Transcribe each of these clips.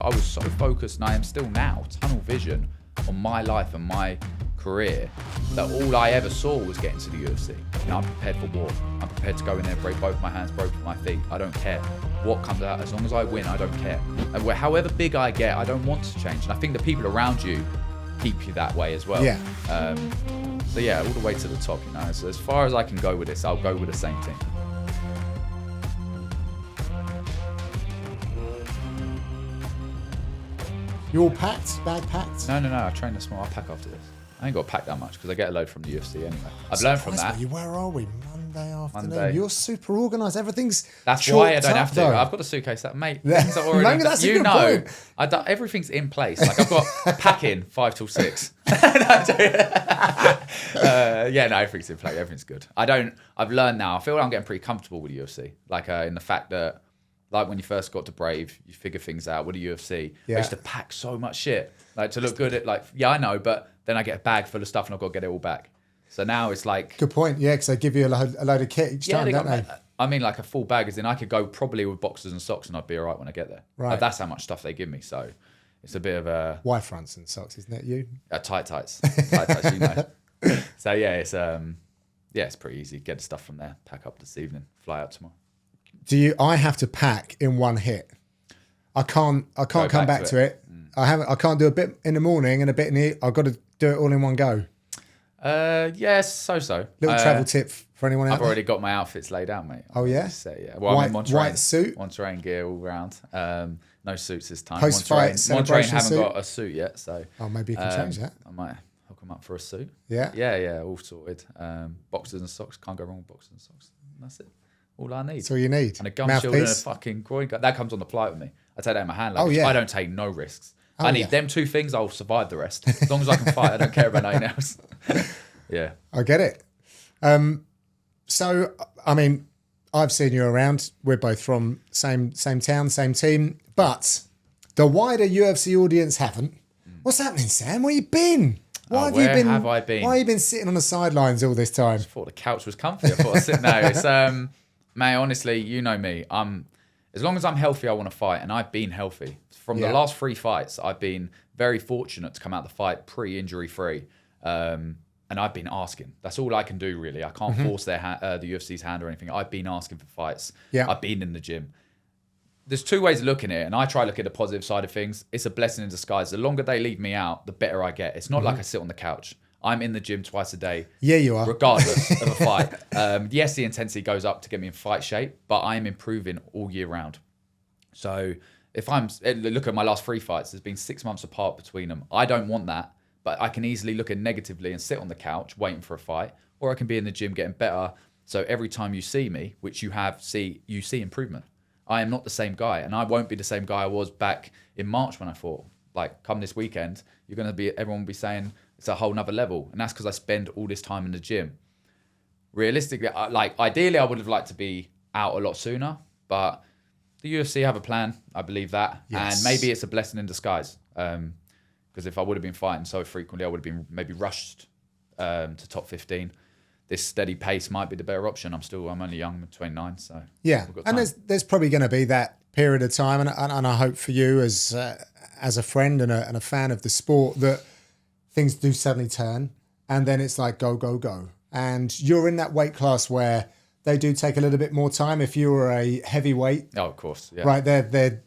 was so focused, and I am still now, tunnel vision on my life and my career, that all I ever saw was getting to the UFC. I'm prepared for war. I'm prepared to go in there, break both my hands, both my feet. I don't care what comes out. As long as I win, I don't care. And however big I get, I don't want to change. And I think the people around you keep you that way as well. Yeah. So yeah, all the way to the top, So as far as I can go with this, I'll go with the same team. You all packed? Bag packed? No. I train a small. I'll pack after this. I ain't got to pack that much because I get a load from the UFC anyway. I've learned from that. Where are we? Monday afternoon. Monday. You're super organised. Everything's That's why I chalked don't up, have to. though. I've got the suitcase. Mate, things are already. Maybe that's a good point. Everything's in place. Like I've got packing 5 till 6. Everything's in place. Everything's good. I've learned now. I feel like I'm getting pretty comfortable with the UFC. Like in the fact that, like when you first got to Brave, you figure things out with the UFC. Yeah. I used to pack so much shit, like to look good at. Like, yeah, I know, but then I get a bag full of stuff and I've got to get it all back. So now it's like... Good point, yeah, because they give you a load of kit each time, don't they? I mean, like a full bag, as in I could go probably with boxers and socks and I'd be all right when I get there. Right. Like, that's how much stuff they give me. So it's a bit of a... Y fronts and socks, isn't it, you? Tights, So yeah, it's pretty easy. Get the stuff from there, pack up this evening, fly out tomorrow. I have to pack in one hit. I can't come back to it. I can't do a bit in the morning and a bit in the... I've got to do it all in one go. Yes, so. Little travel tip for anyone else. I've already got my outfits laid out, mate. Oh, yeah? Yeah. Well, I'm in white suit? Monterey gear all round. No suits this time. Post-fight Monterey celebration haven't suit? got a suit yet, so... Oh, maybe you can change that. I might hook them up for a suit. Yeah? Yeah, all sorted. Boxers and socks. Can't go wrong with boxers and socks. And that's it. All I need. That's all you need. And a gum shield and a fucking groin guard. That comes on the flight with me. I take that in my hand. Like, I don't take no risks. I need them 2 things. I'll survive the rest. As long as I can fight, I don't care about anything else. Yeah. I get it. So, I mean, I've seen you around. We're both from same town, same team. But the wider UFC audience haven't. What's happening, Sam? Where you been? Why have I been? Why have you been sitting on the sidelines all this time? I thought the couch was comfy. I thought I'd sit now. It's mate, honestly, you know me. As long as I'm healthy, I want to fight, and I've been healthy. From the last 3 fights, I've been very fortunate to come out the fight pre-injury free. And I've been asking. That's all I can do, really. I can't force the UFC's hand or anything. I've been asking for fights. Yeah. I've been in the gym. There's 2 ways of looking at it, and I try to look at the positive side of things. It's a blessing in disguise. The longer they leave me out, the better I get. It's not like I sit on the couch. I'm in the gym twice a day. Yeah, you are. Regardless of a fight. Yes, the intensity goes up to get me in fight shape, but I am improving all year round. So if look at my last 3 fights, there's been 6 months apart between them. I don't want that, but I can easily look at negatively and sit on the couch waiting for a fight, or I can be in the gym getting better. So every time you see me, which you see improvement. I am not the same guy, and I won't be the same guy I was back in March when I fought. Like, come this weekend, everyone will be saying it's a whole nother level, and that's because I spend all this time in the gym. Realistically, ideally, I would have liked to be out a lot sooner, but the UFC have a plan. I believe that, and maybe it's a blessing in disguise. Because if I would have been fighting so frequently, I would have been maybe rushed to top 15. This steady pace might be the better option. I'm only young, I'm 29, so yeah. And there's probably going to be that period of time, and I hope for you as a friend and a fan of the sport that things do suddenly turn, and then it's like go, and you're in that weight class where they do take a little bit more time. If you were a heavyweight, of course, yeah, right, they're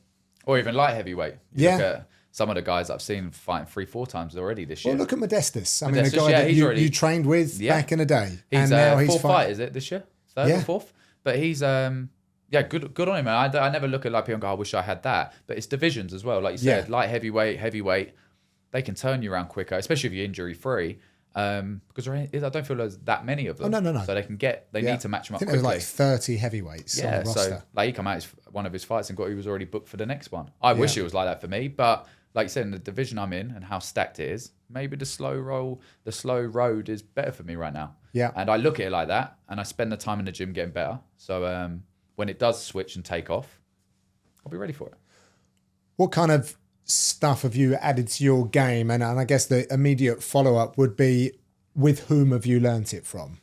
or even light heavyweight. You look at some of the guys I've seen fighting 3-4 times already this year. Well, look at Modestus. I mean, the guy that you trained with back in the day. He's now he's 4th fight, is it, this year? 3rd or 4th? But he's, good on him, man. I never look at like people and go, I wish I had that. But it's divisions as well. Like you said, light heavyweight, they can turn you around quicker, especially if you're injury-free. Because I don't feel there's that many of them. Oh, no. So they need to match them up quickly. I think there was like 30 heavyweights on the roster. So like he come out one of his fights and he was already booked for the next one. I wish it was like that for me, but like you said, in the division I'm in and how stacked it is, maybe the slow road is better for me right now. Yeah. And I look at it like that, and I spend the time in the gym getting better. So when it does switch and take off, I'll be ready for it. What kind of stuff have you added to your game? And I guess the immediate follow-up would be, with whom have you learnt it from?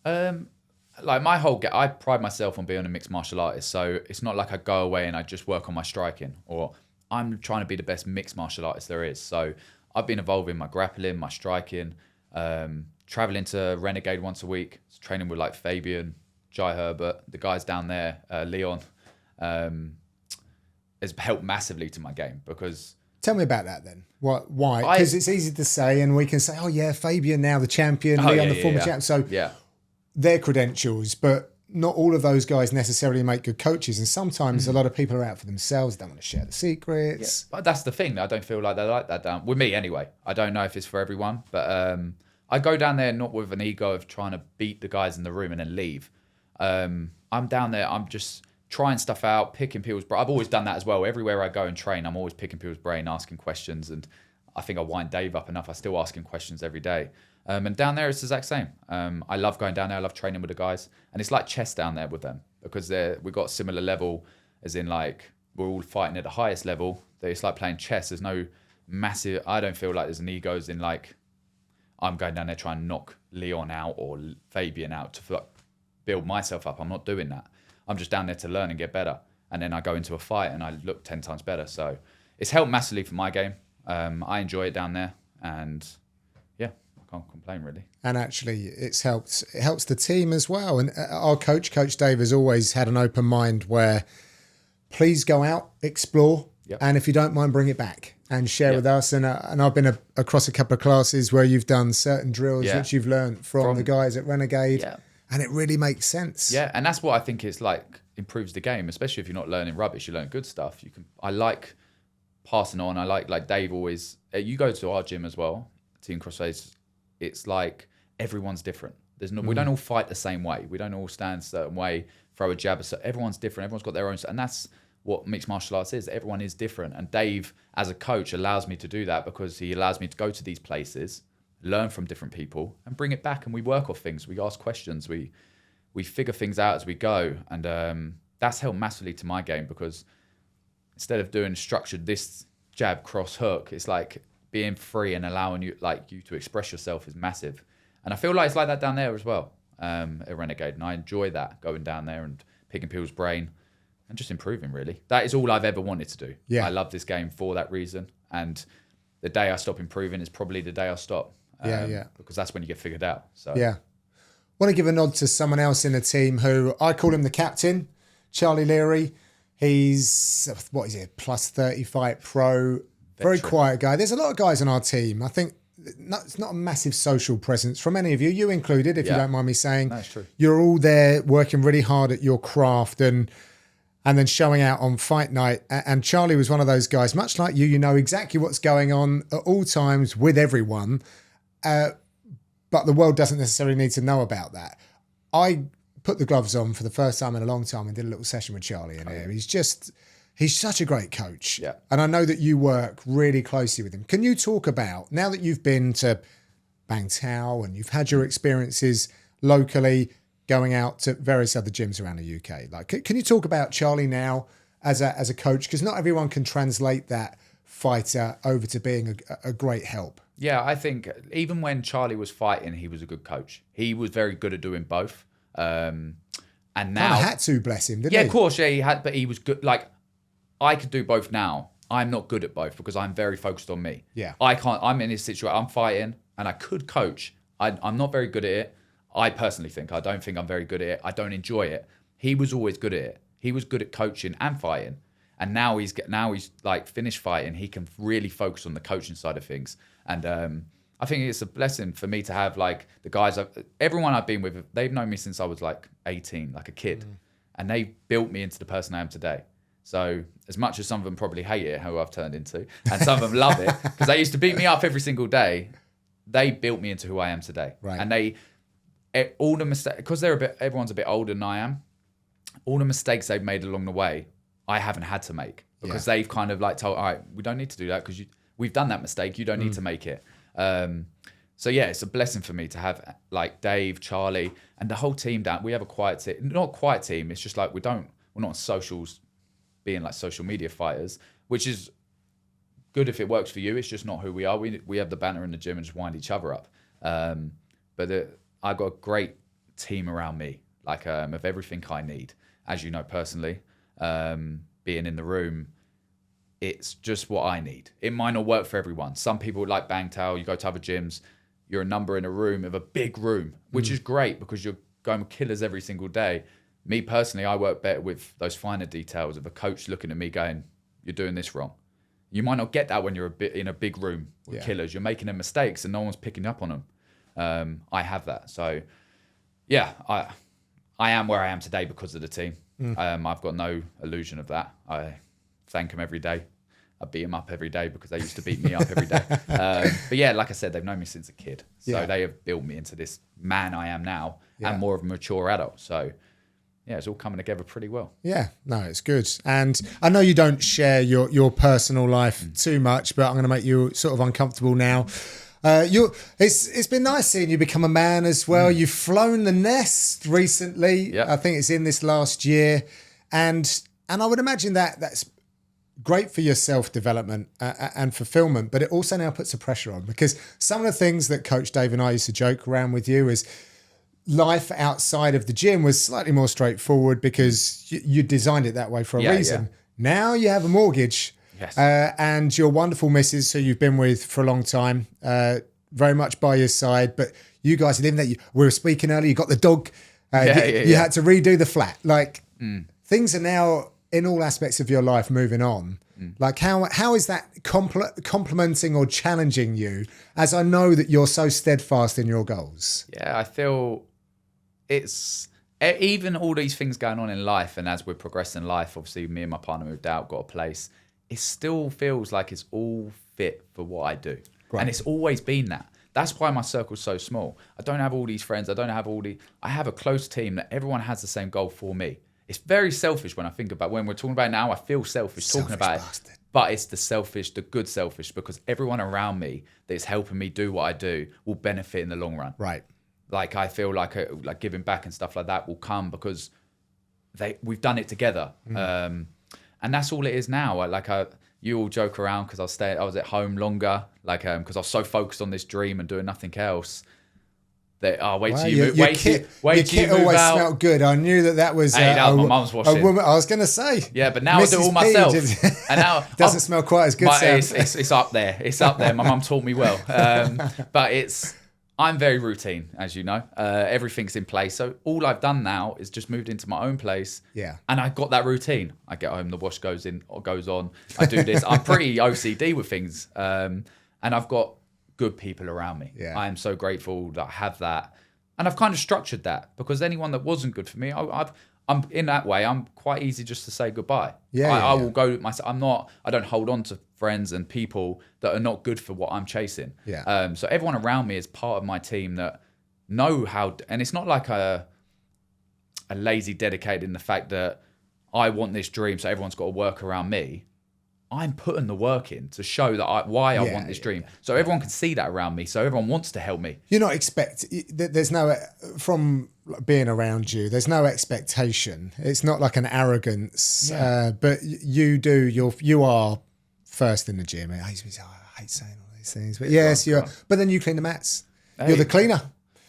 Like my whole I pride myself on being a mixed martial artist. So it's not like I go away and I just work on my striking, or I'm trying to be the best mixed martial artist there is. So I've been evolving my grappling, my striking, traveling to Renegade once a week, training with like Fabian, Jai Herbert, the guys down there, Leon, has helped massively to my game because... Tell me about that then. Why? Because it's easy to say, and we can say, oh yeah, Fabian now the champion, Leon the former champion. So their credentials, but not all of those guys necessarily make good coaches. And sometimes a lot of people are out for themselves, don't want to share the secrets. Yeah. But that's the thing. I don't feel like they like that down with me anyway. I don't know if it's for everyone, but I go down there not with an ego of trying to beat the guys in the room and then leave. I'm down there. I'm just trying stuff out, picking people's brain. I've always done that as well. Everywhere I go and train, I'm always picking people's brain, asking questions. And I think I wind Dave up enough. I still ask him questions every day. And down there, it's the exact same. I love going down there. I love training with the guys. And it's like chess down there with them because we've got a similar level, as in like we're all fighting at the highest level. It's like playing chess. There's no massive... I don't feel like there's an ego as in like I'm going down there trying to knock Leon out or Fabian out to build myself up. I'm not doing that. I'm just down there to learn and get better. And then I go into a fight and I look 10 times better. So it's helped massively for my game. I enjoy it down there. And yeah, I can't complain really. And actually it helps the team as well. And our coach, Coach Dave, has always had an open mind where please go out, explore. Yep. And if you don't mind, bring it back and share with us. And I've been across a couple of classes where you've done certain drills which you've learned from the guys at Renegade. Yeah. And it really makes sense. Yeah, and that's what I think is like improves the game, especially if you're not learning rubbish, you learn good stuff. I like passing on. I like Dave always. You go to our gym as well, Team Crossface. It's like everyone's different. There's no, we don't all fight the same way. We don't all stand a certain way, throw a jab. So everyone's different. Everyone's got their own, and that's what mixed martial arts is. Everyone is different, and Dave, as a coach, allows me to do that because he allows me to go to these places, learn from different people and bring it back, and we work off things. We ask questions. We figure things out as we go, and that's helped massively to my game because instead of doing structured this jab cross hook, it's like being free and allowing you to express yourself is massive. And I feel like it's like that down there as well at Renegade, and I enjoy that, going down there and picking people's brain and just improving. Really, that is all I've ever wanted to do. I love this game for that reason, and the day I stop improving is probably the day I stop. Because that's when you get figured out. So want to give a nod to someone else in the team who I call him the captain, Charlie Leary. He's plus 30 fight pro, very quiet guy. There's a lot of guys on our team. I think it's not a massive social presence from any of you, you included, if you don't mind me saying. That's true. You're all there working really hard at your craft and then showing out on fight night. And Charlie was one of those guys, much like you know exactly what's going on at all times with everyone. But the world doesn't necessarily need to know about that. I put the gloves on for the first time in a long time and did a little session with Charlie in here. He's such a great coach. Yeah. And I know that you work really closely with him. Can you talk about, now that you've been to Bang Tao and you've had your experiences locally, going out to various other gyms around the UK, like, can you talk about Charlie now as a coach? Because not everyone can translate that fighter over to being a great help. Yeah, I think even when Charlie was fighting, he was a good coach. He was very good at doing both. And now... I had to, bless him, didn't he? Yeah, of course, yeah, he had, but he was good. Like, I could do both now. I'm not good at both because I'm very focused on me. Yeah. I can't, I'm in this situation, I'm fighting and I could coach. I'm not very good at it. I personally think, I don't think I'm very good at it. I don't enjoy it. He was always good at it. He was good at coaching and fighting. And now he's like finished fighting. He can really focus on the coaching side of things. And I think it's a blessing for me to have like the guys, everyone I've been with, they've known me since I was like 18, like a kid. And they built me into the person I am today. So as much as some of them probably hate it, how I've turned into, and some of them love it, because they used to beat me up every single day, they built me into who I am today. Right. And all the mistakes, because everyone's a bit older than I am, all the mistakes they've made along the way, I haven't had to make, because they've kind of like told, all right, we don't need to do that because we've done that mistake. You don't need to make it. So yeah, it's a blessing for me to have like Dave, Charlie, and the whole team down. We have a quiet team, not a quiet team. It's just like we're not on socials being like social media fighters, which is good if it works for you. It's just not who we are. We have the banner in the gym and just wind each other up. But I've got a great team around me, like of everything I need, as you know personally. Being in the room, it's just what I need. It might not work for everyone. Some people like Bangtail, you go to other gyms, you're a number in a room of a big room, which is great because you're going with killers every single day. Me personally, I work better with those finer details of a coach looking at me going, you're doing this wrong. You might not get that when you're a bit in a big room with killers. You're making them mistakes and no one's picking up on them. I have that. So, yeah, I am where I am today because of the team. I've got no illusion of that. I thank them every day. I beat them up every day because they used to beat me up every day. But yeah, like I said, they've known me since a kid. So they have built me into this man I am now and more of a mature adult. So yeah, it's all coming together pretty well. Yeah, no, it's good. And I know you don't share your personal life too much, but I'm going to make you sort of uncomfortable now. It's been nice seeing you become a man as well. You've flown the nest recently. Yep. I think it's in this last year. And I would imagine that's great for your self-development and fulfillment, but it also now puts a pressure on because some of the things that Coach Dave and I used to joke around with you is life outside of the gym was slightly more straightforward because you designed it that way for a reason. Yeah. Now you have a mortgage and your wonderful missus who you've been with for a long time, very much by your side, but you guys, even that we were speaking earlier, you got the dog, you had to redo the flat. Like things are now in all aspects of your life moving on. Like how is that complementing or challenging you, as I know that you're so steadfast in your goals? Yeah, I feel it's even all these things going on in life, and as we're progressing in life, obviously me and my partner moved out, got a place, it still feels like it's all fit for what I do. Right. And it's always been that. That's why my circle's so small. I don't have all these friends. I have a close team that everyone has the same goal for me. It's very selfish when I think about when we're talking about it now. I feel selfish talking about it, but it's the good selfish, because everyone around me that is helping me do what I do will benefit in the long run. Right. Like I feel like giving back and stuff like that will come because we've done it together. And that's all it is now. You all joke around because I was at home longer, because I was so focused on this dream and doing nothing else. Wait till you move. Wait till you move out. Smelled good. I knew that was. My mum's washing. A woman. I was going to say. Yeah, but now Mrs. I do it all myself. And now doesn't smell quite as good. It's up there. It's up there. My mum taught me well. But I'm very routine, as you know. Everything's in place. So all I've done now is just moved into my own place. Yeah. And I got that routine. I get home, the wash goes in or goes on. I do this. I'm pretty OCD with things, and I've got good people around me. Yeah. I am so grateful that I have that. And I've kind of structured that, because anyone that wasn't good for me, I'm in that way, I'm quite easy just to say goodbye. I will go myself. I don't hold on to friends and people that are not good for what I'm chasing. Yeah. So everyone around me is part of my team that know how, and it's not like a lazy dedicated in the fact that I want this dream, so everyone's got to work around me. I'm putting the work in to show that why I want this dream. So everyone can see that around me. So everyone wants to help me. You're not there's no, from being around you, there's no expectation. It's not like an arrogance, but you are first in the gym. I hate saying all these things, but yes, you are. But then you clean the mats. Hey. You're the cleaner.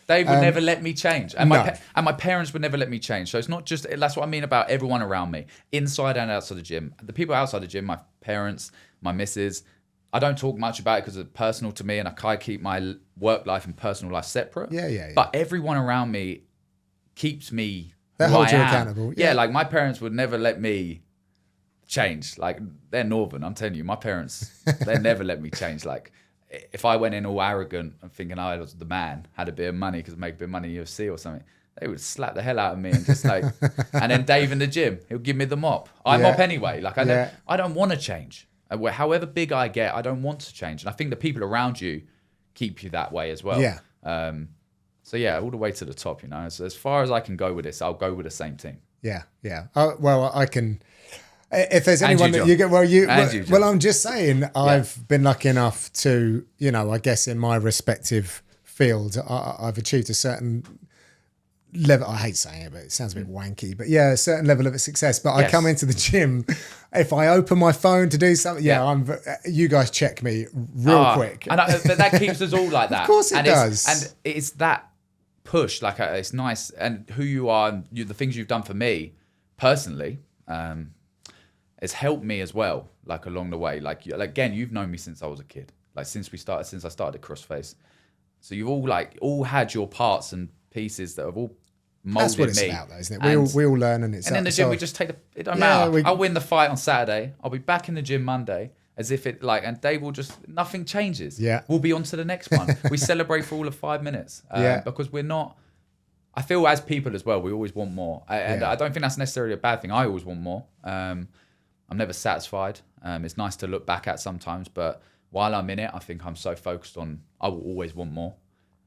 They would never let me change. And my parents would never let me change. So it's not just, that's what I mean about everyone around me, inside and outside the gym. The people outside the gym, my parents, my missus, I don't talk much about it because it's personal to me, and I keep my work life and personal life separate. Yeah. But everyone around me keeps me They hold you accountable. Yeah, like my parents would never let me change. Like, they're Northern, I'm telling you. My parents, they never let me change. Like, if I went in all arrogant and thinking I was the man, had a bit of money because I make a bit of money in UFC or something, they would slap the hell out of me and just like, and then Dave in the gym, he'll give me the mop. I mop anyway. Like I don't want to change. However big I get, I don't want to change. And I think the people around you keep you that way as well. Yeah. So yeah, all the way to the top, you know. So as far as I can go with this, I'll go with the same team. Yeah. Well, I can. If there's anyone that you get, well, I'm just saying, I've been lucky enough to, you know, I guess in my respective field, I've achieved a certain level. I hate saying it, but it sounds a bit wanky, but yeah, a certain level of success. But I come into the gym, if I open my phone to do something, you guys check me real quick. And but that keeps us all like that. Of course it does. And it's that push, like it's nice. And who you are, and the things you've done for me personally, it's helped me as well. like along the way. Like again, you've known me since I was a kid. Like since I started at Crossface. So you've all had your parts and pieces that have all molded That's what it's me. about, though, isn't it? We all learn, and it's. And in the gym, we just take it don't matter. I'll win the fight on Saturday. I'll be back in the gym Monday, as if it and Dave will nothing changes. Yeah, we'll be on to the next one. We celebrate for all of 5 minutes. Because we're not. I feel as people as well, we always want more, and I don't think that's necessarily a bad thing. I always want more. I'm never satisfied. It's nice to look back at sometimes, but while I'm in it, I think I'm so focused on I will always want more.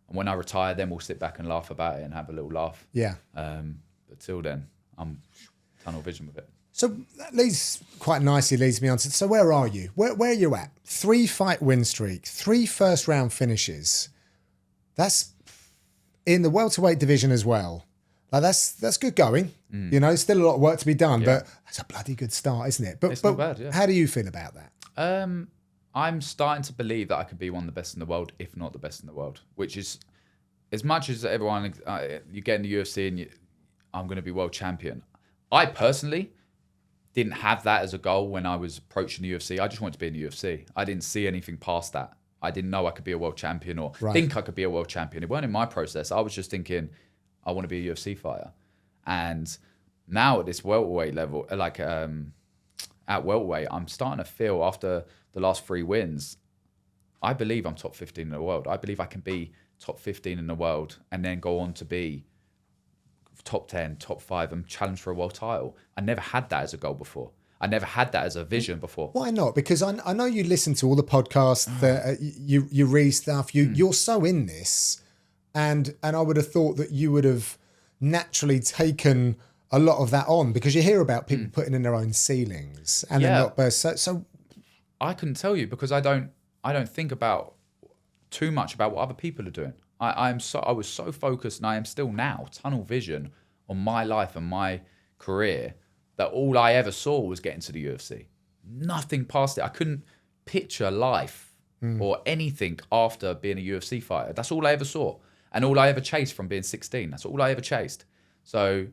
And when I retire, then we'll sit back and laugh about it and have a little laugh. Yeah. But till then, I'm tunnel vision with it. So that leads me on to, so where are you? Where are you at? 3 fight win streak, 3 first round finishes. That's in the welterweight division as well. Like that's good going. You know, still a lot of work to be done, but that's a bloody good start, isn't it? But, it's not bad, yeah. How do you feel about that? I'm starting to believe that I could be one of the best in the world, if not the best in the world, which is as much as everyone, you get in the UFC and I'm going to be world champion. I personally didn't have that as a goal when I was approaching the UFC. I just wanted to be in the UFC. I didn't see anything past that. I didn't know I could be a world champion or think I could be a world champion. It weren't in my process. I was just thinking, I want to be a UFC fighter. And now at this welterweight level, at welterweight, I'm starting to feel after the last 3 wins, I believe I'm top 15 in the world. I believe I can be top 15 in the world and then go on to be top 10, top 5 and challenge for a world title. I never had that as a goal before. I never had that as a vision before. Why not? Because I know you listen to all the podcasts, that you read stuff. You're so in this, and I would have thought that you would have naturally taken a lot of that on, because you hear about people putting in their own ceilings and then not burst. So I couldn't tell you, because I don't think about too much about what other people are doing. I was so focused, and I am still now, tunnel vision on my life and my career, that all I ever saw was getting to the UFC. Nothing past it. I couldn't picture life or anything after being a UFC fighter. That's all I ever saw. And all I ever chased from being 16. That's all I ever chased. So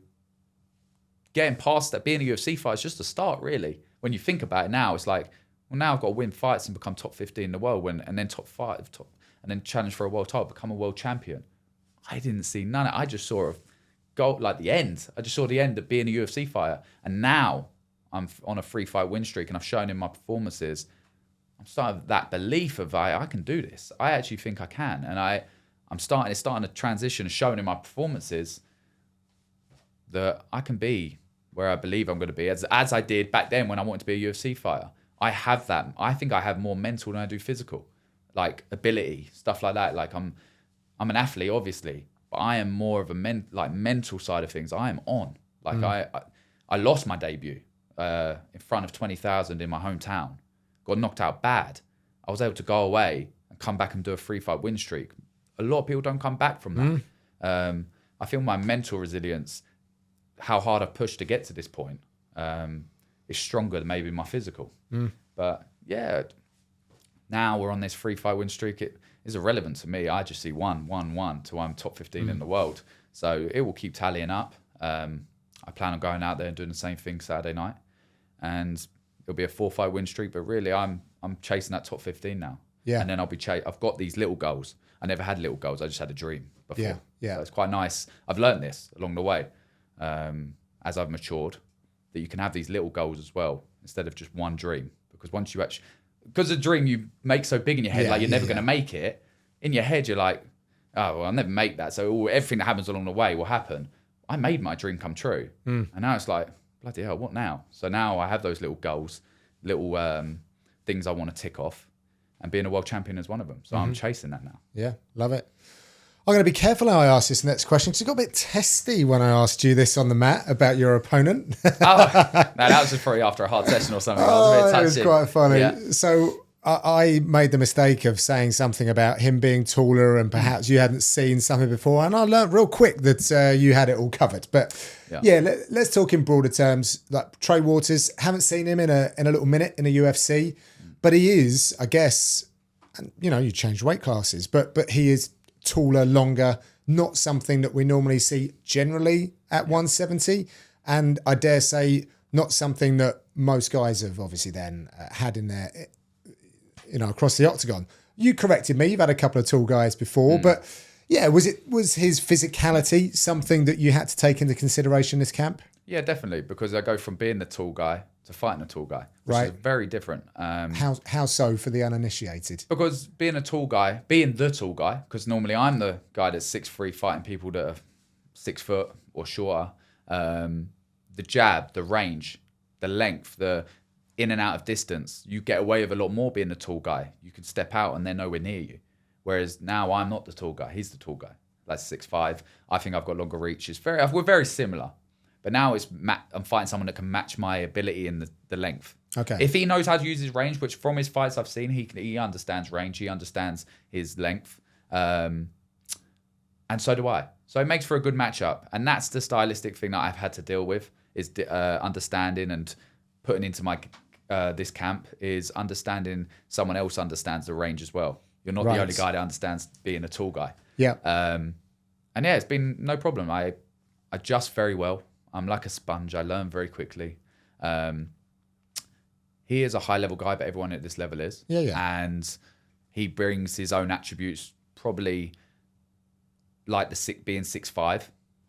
getting past that, being a UFC fighter is just a start, really. When you think about it now, it's like, well, now I've got to win fights and become top 15 in the world, and then top 5, and then challenge for a world title, become a world champion. I didn't see none of it. I just saw the end. I just saw the end of being a UFC fighter. And now I'm on a 3 fight win streak, and I've shown in my performances, I'm starting that belief of I can do this. I actually think I can. And it's starting to transition and showing in my performances that I can be where I believe I'm going to be, as I did back then when I wanted to be a UFC fighter. I have that. I think I have more mental than I do physical, like ability, stuff like that. Like I'm an athlete, obviously, but I am more of a mental side of things. I am on. Like I lost my debut in front of 20,000 in my hometown. Got knocked out bad. I was able to go away and come back and do a 3 fight win streak. A lot of people don't come back from that. I feel my mental resilience, how hard I've pushed to get to this point, is stronger than maybe my physical. But yeah, now we're on this 3 fight win streak. It is irrelevant to me. I just see 1 till I'm top 15 in the world. So it will keep tallying up. I plan on going out there and doing the same thing Saturday night, and it'll be a 4 fight win streak. But really, I'm chasing that top 15 now. Yeah. And then I've got these little goals. I never had little goals. I just had a dream before. Yeah. So it's quite nice. I've learned this along the way, as I've matured, that you can have these little goals as well instead of just one dream. Because a dream you make so big in your head, you're never going to make it. In your head, you're like, oh, well, I'll never make that. So everything that happens along the way will happen. I made my dream come true. And now it's like, bloody hell, what now? So now I have those little goals, little things I want to tick off. And being a world champion is one of them. So I'm chasing that now. Yeah, love it. I'm going to be careful how I ask this next question, because it got a bit testy when I asked you this on the mat about your opponent. No, that was just probably after a hard session or something. It was quite funny. Yeah. So I made the mistake of saying something about him being taller and perhaps you hadn't seen something before. And I learned real quick that you had it all covered. But let's talk in broader terms. Like Trey Waters, haven't seen him in a little minute in a UFC. But he is, I guess, and you change weight classes, but he is taller, longer, not something that we normally see generally at 170. And I dare say not something that most guys have obviously then had in their, across the octagon. You corrected me. You've had a couple of tall guys before, but yeah, was his physicality something that you had to take into consideration this camp? Yeah, definitely, because I go from being the tall guy to fighting a tall guy, which is very different. How so for the uninitiated? Because being the tall guy, because normally I'm the guy that's 6'3", fighting people that are 6 foot or shorter. The jab, the range, the length, the in and out of distance, you get away with a lot more being the tall guy. You can step out and they're nowhere near you. Whereas now I'm not the tall guy; he's the tall guy. That's 6'5". I think I've got longer reach. We're very similar. But now I'm fighting someone that can match my ability in the length. Okay. If he knows how to use his range, which from his fights I've seen, he understands range, he understands his length, and so do I. So it makes for a good matchup, and that's the stylistic thing that I've had to deal with is understanding and putting into my this camp is understanding someone else understands the range as well. You're not the only guy that understands being a tall guy. Yeah. And yeah, it's been no problem. I adjust very well. I'm like a sponge. I learn very quickly. He is a high-level guy, but everyone at this level is. Yeah. And he brings his own attributes. Probably like being 6'5"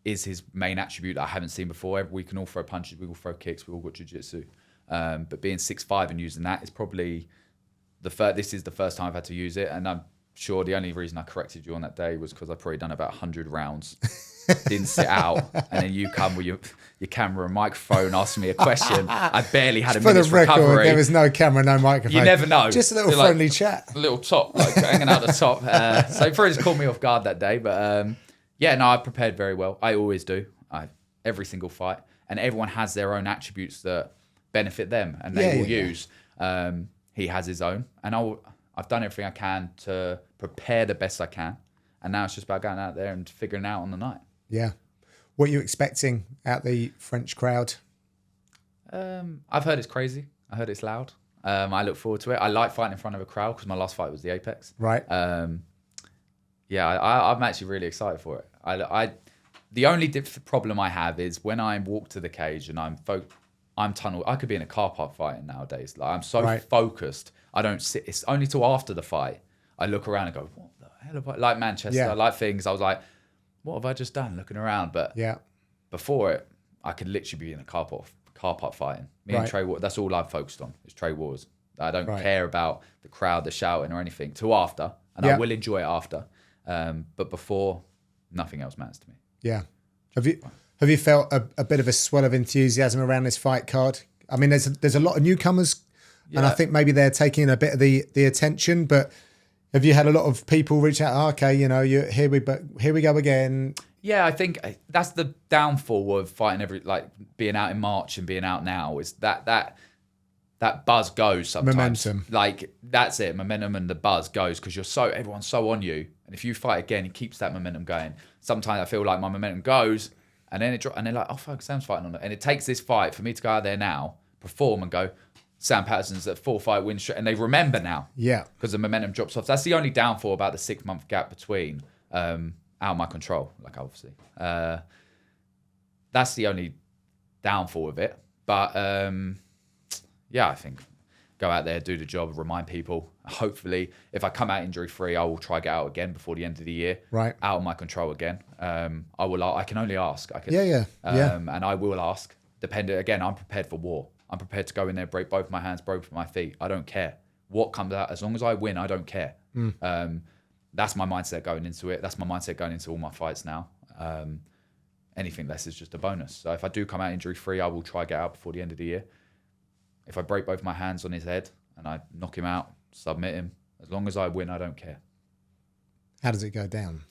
is his main attribute that I haven't seen before. We can all throw punches. We all throw kicks. We all got jiu-jitsu. But being 6'5" and using that is probably this is the first time I've had to use it. And I'm sure the only reason I corrected you on that day was because I've probably done about 100 rounds. Didn't sit out, and then you come with your camera and microphone, ask me a question. I barely had a minute's recovery. There was no camera, no microphone. You never know. Just a little friendly chat. A little top, like hanging out the top. So it probably just caught me off guard that day. But yeah, no, I prepared very well. I always do. Every single fight. And everyone has their own attributes that benefit them and they will use. He has his own. And I've done everything I can to prepare the best I can. And now it's just about going out there and figuring it out on the night. Yeah. What are you expecting out the French crowd? I've heard it's crazy. I heard it's loud. I look forward to it. I like fighting in front of a crowd because my last fight was the Apex. Right. Yeah, I'm actually really excited for it. The only problem I have is when I walk to the cage and I'm tunneled. I could be in a car park fighting nowadays. Like I'm so focused. I don't sit. It's only till after the fight I look around and go, what the hell have I... Like Manchester, like things. I was like, what have I just done? Looking around. But before it, I could literally be in a car park fighting. Me and Trey, that's all I've focused on is Trey Wars. I don't care about the crowd, the shouting or anything till after. And I will enjoy it after. But before, nothing else matters to me. Yeah. Have you felt a bit of a swell of enthusiasm around this fight card? I mean, there's a lot of newcomers and I think maybe they're taking a bit of the attention, but have you had a lot of people reach out? Oh, okay, here we go again. Yeah, I think that's the downfall of fighting being out in March and being out now is that buzz goes sometimes. Momentum. Like that's it. Momentum and the buzz goes because everyone's so on you. And if you fight again, it keeps that momentum going. Sometimes I feel like my momentum goes and then it drops and they're like, oh fuck, Sam's fighting on it. And it takes this fight for me to go out there now, perform and go, Sam Patterson's at 4-fight win streak, and they remember now. Yeah. Because the momentum drops off. That's the only downfall about the 6-month gap between out of my control, like obviously. That's the only downfall of it. But yeah, I think go out there, do the job, remind people. Hopefully, if I come out injury-free, I will try to get out again before the end of the year. Right. Out of my control again. I can only ask. And I will ask. Again, I'm prepared for war. I'm prepared to go in there, break both my hands, both my feet. I don't care what comes out. As long as I win, I don't care. That's my mindset going into it. That's my mindset going into all my fights now. Anything less is just a bonus. So if I do come out injury-free, I will try to get out before the end of the year. If I break both my hands on his head and I knock him out, submit him, as long as I win, I don't care. How does it go down?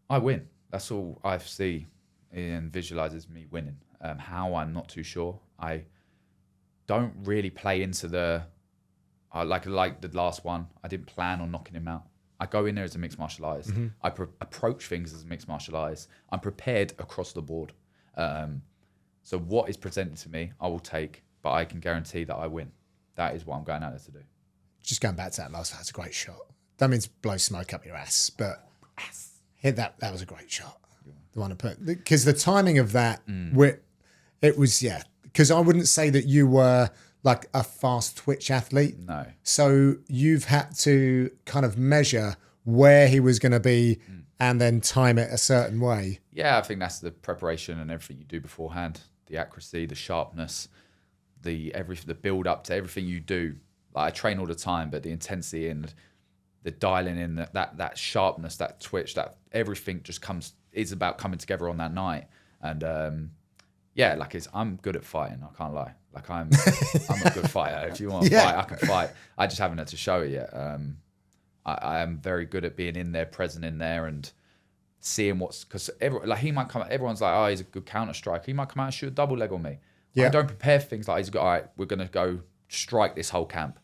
I win. That's all I see and visualizes me winning. How, I'm not too sure. I don't really play into like the last one. I didn't plan on knocking him out. I go in there as a mixed martial artist. I approach things as a mixed martial artist. I'm prepared across the board. So what is presented to me, I will take, but I can guarantee that I win. That is what I'm going out there to do. Just going back to that last, that's a great shot. Don't mean to blow smoke up your ass, but hit that was a great shot. The one I put, because the timing of that, it was because I wouldn't say that you were like a fast twitch athlete. No. So you've had to kind of measure where he was going to be and then time it a certain way. Yeah, I think that's the preparation and everything you do beforehand. The accuracy, the sharpness, the build up to everything you do. Like, I train all the time, but the intensity and the dialing in, that sharpness, that twitch, that everything just is about coming together on that night. And yeah, like I'm good at fighting. I can't lie. Like I'm a good fighter. If you want to fight, I can fight. I just haven't had to show it yet. I am very good at being in there, present in there, and seeing because he might come. Everyone's like, oh, he's a good counter striker. He might come out and shoot a double leg on me. Yeah. I don't prepare for things like all right, we're gonna go strike this whole camp,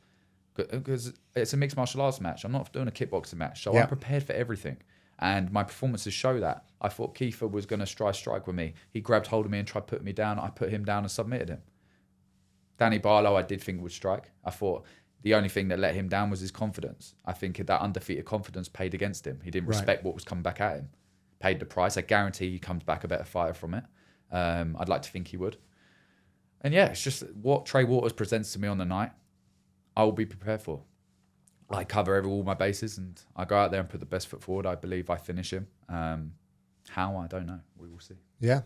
because it's a mixed martial arts match. I'm not doing a kickboxing match, so I'm prepared for everything. And my performances show that. I thought Kiefer was going to strike with me. He grabbed hold of me and tried putting me down. I put him down and submitted him. Danny Barlow, I did think would strike. I thought the only thing that let him down was his confidence. I think that undefeated confidence paid against him. He didn't respect what was coming back at him. Paid the price. I guarantee he comes back a better fighter from it. I'd like to think he would. And yeah, it's just what Trey Waters presents to me on the night, I will be prepared for. I cover all my bases and I go out there and put the best foot forward. I believe I finish him. How, I don't know. We will see. Yeah.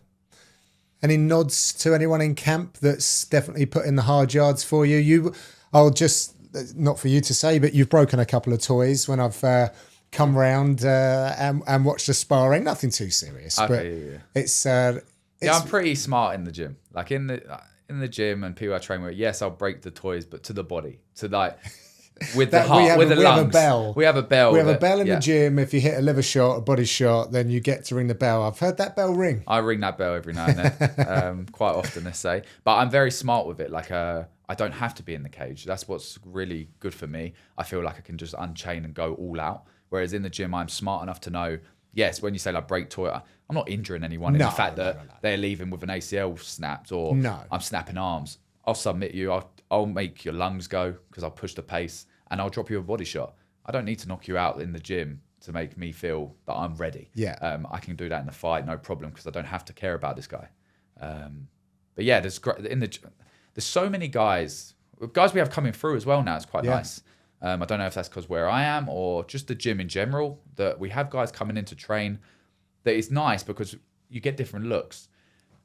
Any nods to anyone in camp that's definitely put in the hard yards for you? I'll just, not for you to say, but you've broken a couple of toys when I've come round and watched the sparring. Nothing too serious. Okay, but it's I'm pretty smart in the gym. Like in the gym and people I train with, yes, I'll break the toys, but to the body, to like... With the heart, with the lungs. We have a bell. We have a bell in the gym. If you hit a liver shot, a body shot, then you get to ring the bell. I've heard that bell ring. I ring that bell every now and then, quite often, let's say. But I'm very smart with it. Like, I don't have to be in the cage. That's what's really good for me. I feel like I can just unchain and go all out. Whereas in the gym, I'm smart enough to know, yes, when you say like break toy, I'm not injuring anyone in the fact that they're leaving with an ACL snapped or I'm snapping arms. I'll submit you. I'll make your lungs go because I'll push the pace. And I'll drop you a body shot. I don't need to knock you out in the gym to make me feel that I'm ready. Yeah. I can do that in the fight, no problem, because I don't have to care about this guy. But yeah, there's so many guys we have coming through as well now. It's quite nice. I don't know if that's because where I am or just the gym in general, that we have guys coming in to train. That is nice because you get different looks.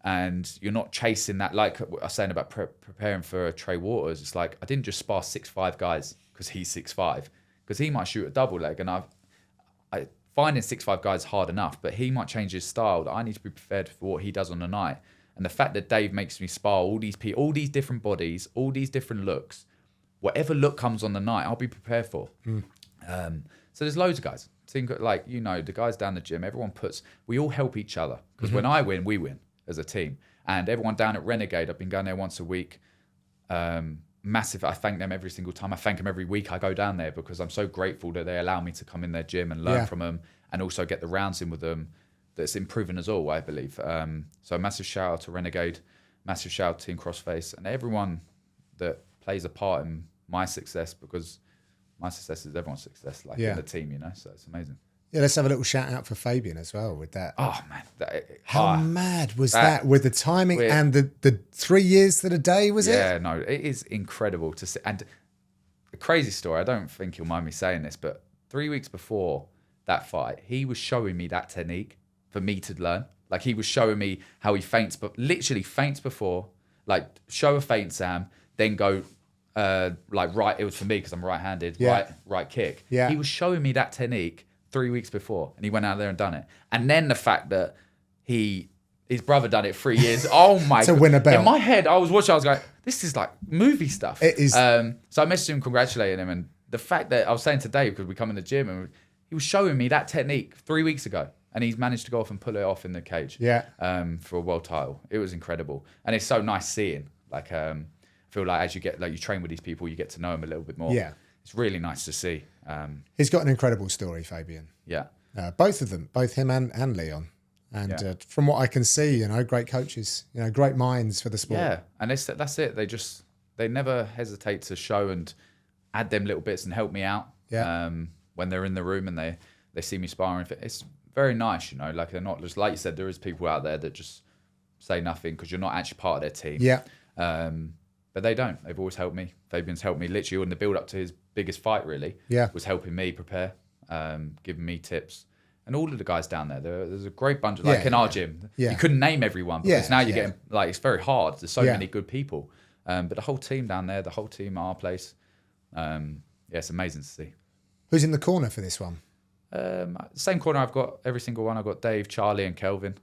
And you're not chasing that, like I was saying about preparing for Trey Waters. It's like I didn't just spar 6'5" guys because he's 6'5", because he might shoot a double leg, and I finding 6'5" guys hard enough, but he might change his style. That I need to be prepared for what he does on the night. And the fact that Dave makes me spar all these different bodies, all these different looks, whatever look comes on the night, I'll be prepared for. So there's loads of guys. Think like the guys down the gym. We all help each other because when I win, we win as a team. And everyone down at Renegade, I've been going there once a week. Massive. I thank them every single time. I thank them every week I go down there because I'm so grateful that they allow me to come in their gym and learn from them and also get the rounds in with them. That's improving us all, I believe. So a massive shout out to Renegade, massive shout out to Team Crossface and everyone that plays a part in my success, because my success is everyone's success, in the team, so it's amazing. Yeah, let's have a little shout out for Fabian as well with that. Oh man, how mad was that with the timing and the 3 years to the day? Was it? Yeah, no, it is incredible to see. And a crazy story. I don't think you'll mind me saying this, but 3 weeks before that fight, he was showing me that technique for me to learn. Like he was showing me how he feints, but literally feints before, like show a feint, Sam, then go right. It was for me because I'm right-handed. Right kick. Yeah, he was showing me that technique 3 weeks before, and he went out there and done it. And then the fact that his brother done it 3 years. Oh my God. To win a belt. In my head, I was watching, I was like, this is like movie stuff. It is. So I messaged him congratulating him, and the fact that I was saying to Dave, because we come in the gym, and he was showing me that technique 3 weeks ago, and he's managed to go off and pull it off in the cage. Yeah. For a world title. It was incredible. And it's so nice seeing. Like, I feel like as you train with these people, you get to know them a little bit more. Yeah. It's really nice to see. He's got an incredible story, Fabian. Yeah. Both of them, both him and Leon. And from what I can see, great coaches, great minds for the sport. Yeah, and that's it. They never hesitate to show and add them little bits and help me out. Yeah. When they're in the room and they see me sparring, it's very nice. Like they're not just, like you said, there is people out there that just say nothing because you're not actually part of their team. Yeah. But they don't. They've always helped me. Fabian's helped me literally in the build up to his biggest fight, really. Yeah. Was helping me prepare, giving me tips. And all of the guys down there's a great bunch of, like in our gym. Yeah. You couldn't name everyone because now you're getting, like, it's very hard. There's so Yeah. many good people. But the whole team down there, the whole team at our place, it's amazing to see. Who's in the corner for this one? Same corner I've got every single one. I've got Dave, Charlie, and Kelvin.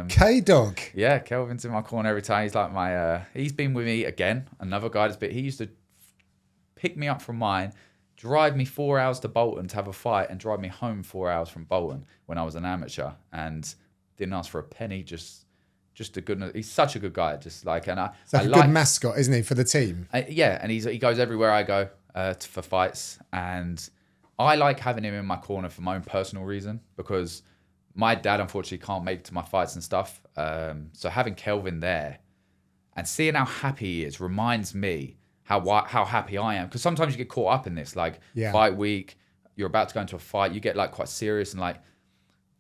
K-Dog. Yeah, Kelvin's in my corner every time. He's like my. He's been with me again. Another guy he used to pick me up from mine, drive me 4 hours to Bolton to have a fight, and drive me home 4 hours from Bolton when I was an amateur, and didn't ask for a penny. Just a good. He's such a good guy. Just like, and It's like a good mascot, isn't he, for the team? And he goes everywhere I go for fights, and I like having him in my corner for my own personal reason, because my dad unfortunately can't make it to my fights and stuff. So having Kelvin there and seeing how happy he is reminds me how happy I am. Because sometimes you get caught up in this, like fight week, you're about to go into a fight, you get like quite serious and like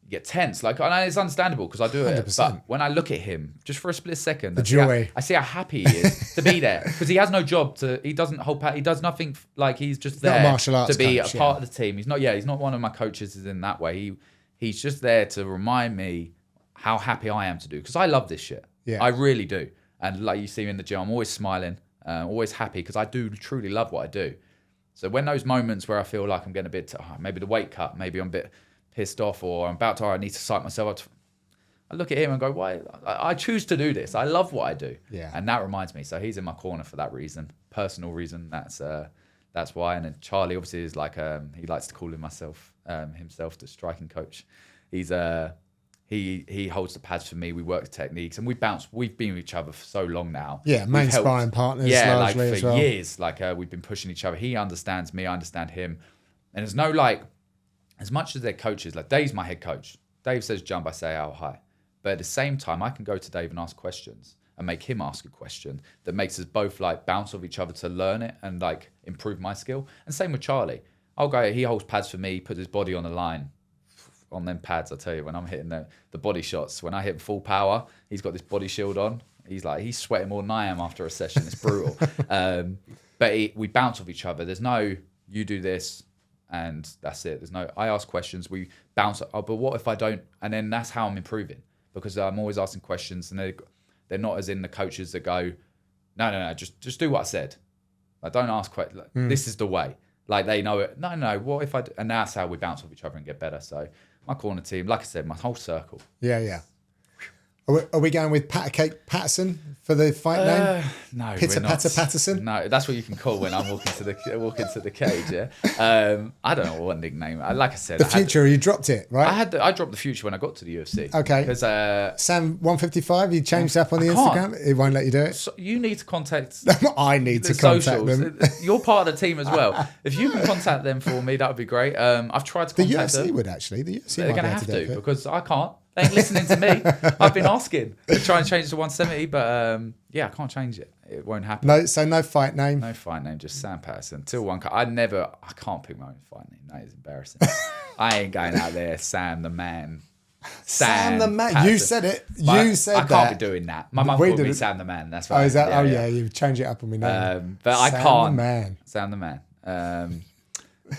you get tense. Like, and it's understandable because I do it. 100%. But when I look at him, just for a split second, the joy. I see how happy he is to be there, because he has no job he doesn't hold he does nothing, like he's just there not a martial arts to be coach, a part of the team. He's not one of my coaches is in that way. He's just there to remind me how happy I am to do, because I love this shit. Yeah. I really do. And like you see me in the gym, I'm always smiling, always happy, because I do truly love what I do. So when those moments where I feel like I'm getting a bit, maybe the weight cut, maybe I'm a bit pissed off, or I'm about to, I need to psych myself up, I look at him and go, why? I choose to do this. I love what I do. Yeah. And that reminds me. So he's in my corner for that reason, personal reason. That's why. And then Charlie obviously is like, he likes to call himself the striking coach. He's he holds the pads for me. We work techniques and we bounce. We've been with each other for so long now. Yeah, main sparring partners. Yeah, largely like as for well. years. Like we've been pushing each other. He understands me. I understand him. And there's no like, as much as they're coaches. Like Dave's my head coach. Dave says jump, I say how high. But at the same time, I can go to Dave and ask questions and make him ask a question that makes us both like bounce off each other to learn it and like improve my skill. And same with Charlie. I'll go, he holds pads for me, puts his body on the line on them pads. I tell you, when I'm hitting the body shots, when I hit full power, he's got this body shield on. He's sweating more than I am after a session. It's brutal. But we bounce off each other. There's no, you do this and that's it. There's no, I ask questions, we bounce. Oh, but what if I don't? And then that's how I'm improving, because I'm always asking questions, and they're not as in the coaches that go, no, just do what I said. Like, don't ask questions. Like, this is the way. Like, they know it. No, what if I do? And that's how we bounce off each other and get better. So my corner team, like I said, my whole circle. Yeah. Are we going with Patterson for the fight name? No, Pitter we're not. Patter Patterson? No, that's what you can call when I'm walking to the cage. Yeah. I don't know what nickname. Like I said, The Future. You dropped it, right? I dropped the Future when I got to the UFC. Okay. Because Sam 155. You changed up on the Instagram. It won't let you do it. so you need to contact. I need the to contact socials. them. You're part of the team as well. If you can contact them for me, that would be great. I've tried to The contact UFC them. would actually. The UFC They're might going be to able have do to it. because I can't. They ain't listening to me. I've been asking to try and change it to 170, but I can't change it. It won't happen. No fight name. No fight name, just Sam Patterson. Till one. I can't pick my own fight name. That is embarrassing. I ain't going out there, Sam the man. Sam the man. Patterson. You said it. But You said I that. can't be doing that. My mum We called me didn't- Sam the man. That's Oh, right. is that? Yeah. You change it up and we know. But I Sam can't. the man. Sam the man.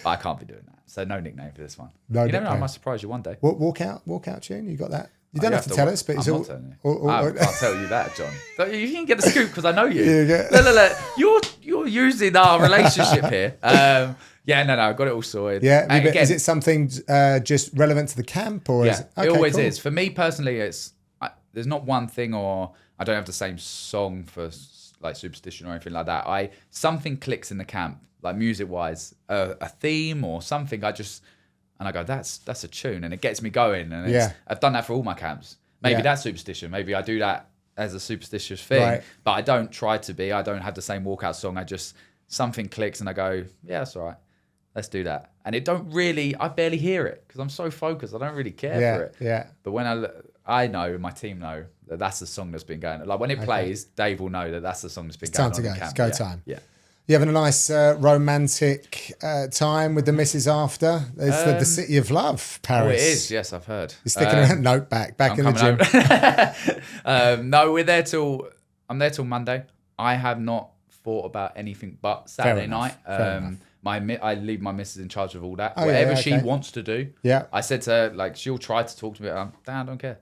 But I can't be doing that. So no nickname for this one. No you never know. I nickname. might surprise you one day. Walkout tune. You got that? You don't You have to tell us, but it's I'm all. not telling you. I can't tell you that, John. You can get a scoop because I know you. Yeah. Look. You're using our relationship here. No, I got it all sorted. Yeah. And But again, is it something just relevant to the camp, or is yeah, it? Okay, it always cool. is. For me personally, there's not one thing, or I don't have the same song for like Superstition or anything like that. Something clicks in the camp, like music wise, a theme or something. I go, that's a tune, and it gets me going. And I've done that for all my camps. Maybe that's Superstition. Maybe I do that as a superstitious thing, Right. but I don't try to be. I don't have the same walkout song. Something clicks, and I go, yeah, that's all right. Let's do that. And I barely hear it because I'm so focused. I don't really care for it. Yeah. But when I know, my team know that that's the song that's been going. Like when it plays, Dave will know that that's the song that's been going Time to on go. in camp. It's go Yeah. time. Yeah. You having a nice romantic time with the missus after? It's the city of love, Paris. Oh, it is. Yes, I've heard. You're sticking around. Note back I'm in the gym. no, I'm there till Monday. I have not thought about anything but Saturday night. Fair enough. I leave my missus in charge of all that. Oh, Whatever yeah, she okay. wants to do. Yeah. I said to her, like, she'll try to talk to me. Dad, I don't care.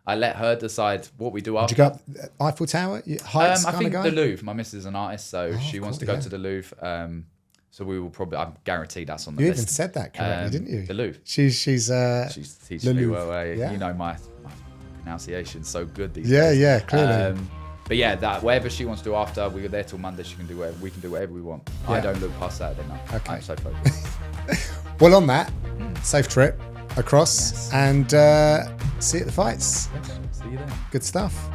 I let her decide what we do Did after. you go up Eiffel Tower? Heights I kind think of guy? the Louvre. My missus is an artist, so she wants to go yeah. to the Louvre. So we will probably. I'm guaranteed that's on the You list. even said that correctly, didn't you? The Louvre. She's She's teaching me Louvre. well. Yeah. You know my pronunciation's so good these Yeah, days. yeah, clearly. But yeah, that whatever she wants to do after, we're there till Monday. She can do whatever. We can do whatever we want. Yeah. I don't look past Saturday night. Okay. I'm so focused. Well, on that, safe trip across Yes. and see you at the fights. Yes. See you then. Good stuff.